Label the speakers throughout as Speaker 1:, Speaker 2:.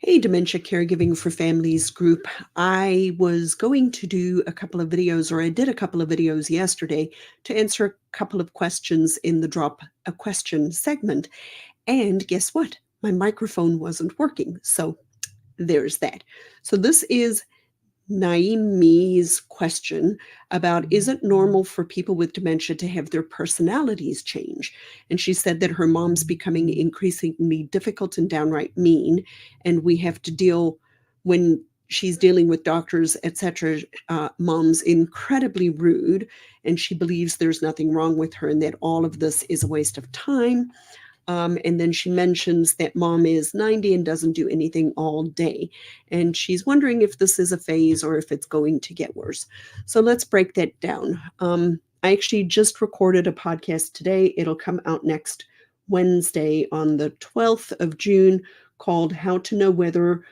Speaker 1: Hey, Dementia Caregiving for Families group. I was going to do a couple of videos, or I did a couple of videos yesterday to answer a couple of questions in the Drop a Question segment. And guess what? My microphone wasn't working. So there's that. So this is Naimi's question about, is it normal for people with dementia to have their personalities change? And she said that her mom's becoming increasingly difficult and downright mean, and we have to deal when she's dealing with doctors, etc. Mom's incredibly rude, and she believes there's nothing wrong with her and that all of this is a waste of time. And then she mentions that mom is 90 and doesn't do anything all day. And she's wondering if this is a phase or if it's going to get worse. So let's break that down. I actually just recorded a podcast today. It'll come out next Wednesday on the 12th of June called How to Know Whether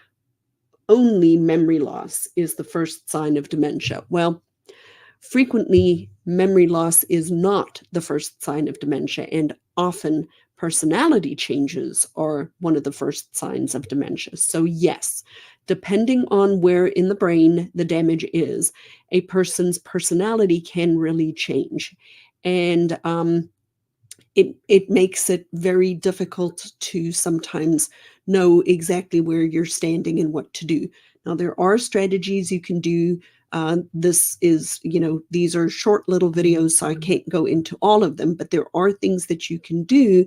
Speaker 1: Only Memory Loss is the First Sign of Dementia. Well, frequently, memory loss is not the first sign of dementia, and often personality changes are one of the first signs of dementia. So yes, depending on where in the brain the damage is, a person's personality can really change. And it makes it very difficult to sometimes know exactly where you're standing and what to do. Now, there are strategies you can do. This is, these are short little videos, so I can't go into all of them, but there are things that you can do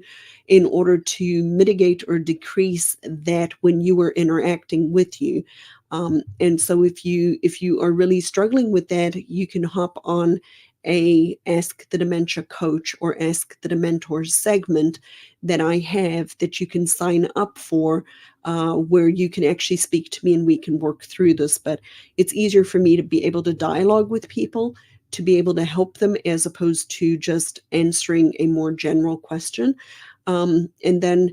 Speaker 1: in order to mitigate or decrease that when you are interacting with you. And so if you are really struggling with that, you can hop on a Ask the Dementia Coach or Ask the Dementor segment that I have that you can sign up for, where you can actually speak to me and we can work through this. But it's easier for me to be able to dialogue with people, to be able to help them, as opposed to just answering a more general question. And then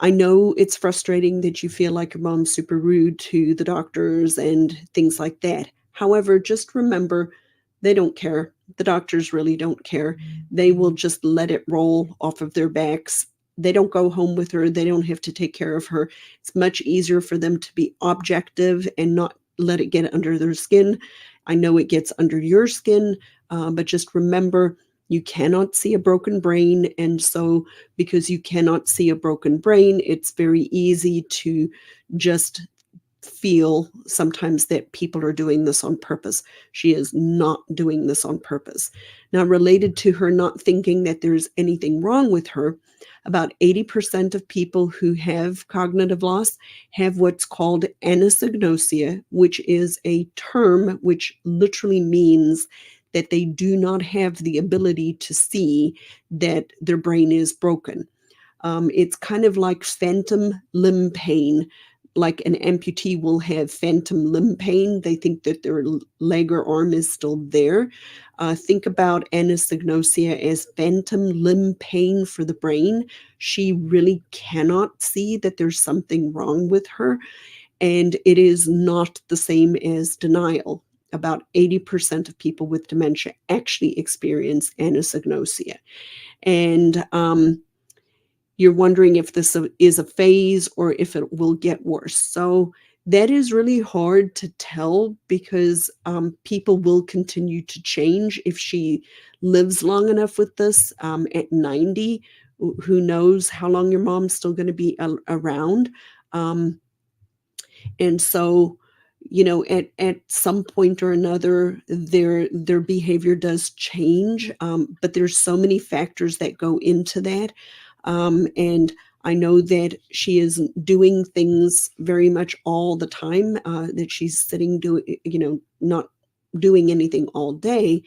Speaker 1: I know it's frustrating that you feel like your mom's super rude to the doctors and things like that. However, just remember, they don't care. The doctors really don't care. They will just let it roll off of their backs. They don't go home with her. They don't have to take care of her. It's much easier for them to be objective and not let it get under their skin. I know it gets under your skin, but just remember, you cannot see a broken brain. And so because you cannot see a broken brain, it's very easy to just feel sometimes that people are doing this on purpose. She is not doing this on purpose. Now, related to her not thinking that there's anything wrong with her, about 80% of people who have cognitive loss have what's called anosognosia, which is a term which literally means that they do not have the ability to see that their brain is broken. It's kind of like phantom limb pain. Like an amputee will have phantom limb pain. They think that their leg or arm is still there. Think about anosognosia as phantom limb pain for the brain. She really cannot see that there's something wrong with her, and it is not the same as denial. About 80% of people with dementia actually experience anosognosia. And you're wondering if this is a phase or if it will get worse. So that is really hard to tell because people will continue to change. If she lives long enough with this, at 90, who knows how long your mom's still going to be around. And so, at some point or another, their behavior does change, but there's so many factors that go into that. And I know that she is doing things very much all the time, that she's sitting not doing anything all day,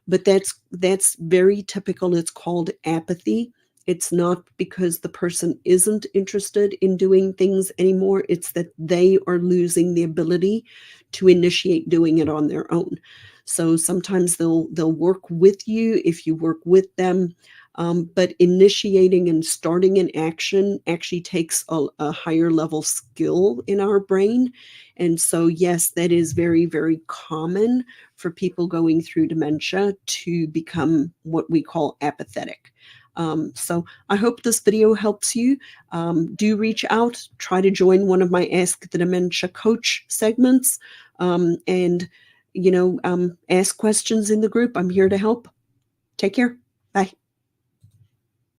Speaker 1: but that's very typical. It's called apathy. It's not because the person isn't interested in doing things anymore. It's that they are losing the ability to initiate doing it on their own. So sometimes they'll work with you if you work with them. But initiating and starting an action actually takes a higher level skill in our brain. And so, yes, that is very, very common for people going through dementia to become what we call apathetic. So I hope this video helps you. Do reach out, try to join one of my Ask the Dementia Coach segments, and ask questions in the group. I'm here to help. Take care.